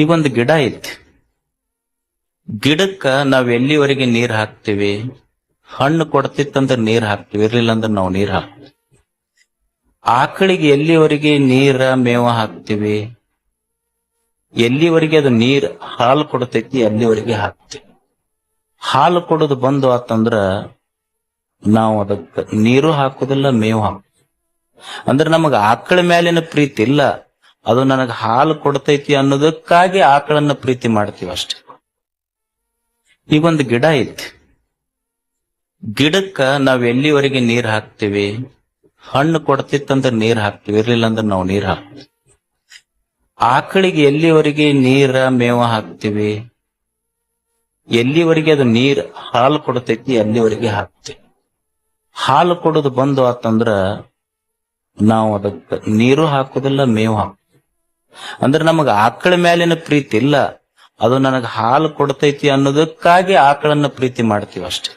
ಈಗೊಂದು ಗಿಡ ಐತಿ. ಗಿಡಕ್ಕ ನಾವ್ ಎಲ್ಲಿವರೆಗೆ ನೀರ್ ಹಾಕ್ತಿವಿ, ಹಣ್ಣು ಕೊಡ್ತಿತ್ತಂದ್ರ ನೀರ್ ಹಾಕ್ತಿವಿ, ಇರ್ಲಿಲ್ಲ ಅಂದ್ರೆ ನಾವು ನೀರ್ ಹಾಕ್ತಿವಿ. ಆಕಳಿಗೆ ಎಲ್ಲಿವರೆಗೆ ನೀರ ಮೇವ ಹಾಕ್ತಿವಿ, ಎಲ್ಲಿವರೆಗೆ ಅದು ನೀರ್ ಹಾಲು ಕೊಡ್ತೈತಿ ಅಲ್ಲಿವರೆಗೆ ಹಾಕ್ತಿವಿ. ಹಾಲು ಕೊಡೋದು ಬಂದು ಆತಂದ್ರ ನಾವು ಅದಕ್ಕೆ ನೀರು ಹಾಕುದಿಲ್ಲ, ಮೇವು ಹಾಕುದಿಲ್ಲ. ಅಂದ್ರೆ ನಮಗ ಆಕಳ ಮೇಲಿನ ಪ್ರೀತಿ ಇಲ್ಲ, ಅದು ನನಗೆ ಹಾಲು ಕೊಡ್ತೈತಿ ಅನ್ನೋದಕ್ಕಾಗಿ ಆಕಳನ್ನ ಪ್ರೀತಿ ಮಾಡ್ತೀವಿ ಅಷ್ಟೇ. ಈಗೊಂದು ಗಿಡ ಐತಿ. ಗಿಡಕ್ಕ ನಾವ್ ಎಲ್ಲಿವರೆಗೆ ನೀರ್ ಹಾಕ್ತಿವಿ, ಹಣ್ಣು ಕೊಡ್ತಿತ್ತಂದ್ರ ನೀರ್ ಹಾಕ್ತಿವಿ, ಇರ್ಲಿಲ್ಲ ಅಂದ್ರೆ ನಾವು ನೀರ್ ಹಾಕ್ತಿವಿ. ಆಕಳಿಗೆ ಎಲ್ಲಿವರೆಗೆ ನೀರ ಮೇವ ಹಾಕ್ತಿವಿ, ಎಲ್ಲಿವರೆಗೆ ಅದು ನೀರ್ ಹಾಲು ಕೊಡ್ತೈತಿ ಅಲ್ಲಿವರೆಗೆ ಹಾಕ್ತಿವಿ. ಹಾಲು ಕೊಡೋದು ಬಂದು ಆತಂದ್ರ ನಾವು ಅದಕ್ಕೆ ನೀರು ಹಾಕುದಿಲ್ಲ, ಮೇವು ಹಾಕುದಿಲ್ಲ. ಅಂದ್ರೆ ನಮಗ ಆಕಳ ಮೇಲಿನ ಪ್ರೀತಿ ಇಲ್ಲ, ಅದು ನನಗೆ ಹಾಲು ಕೊಡ್ತೈತಿ ಅನ್ನೋದಕ್ಕಾಗಿ ಆಕಳನ್ನ ಪ್ರೀತಿ ಮಾಡ್ತೀವಿ ಅಷ್ಟೇ.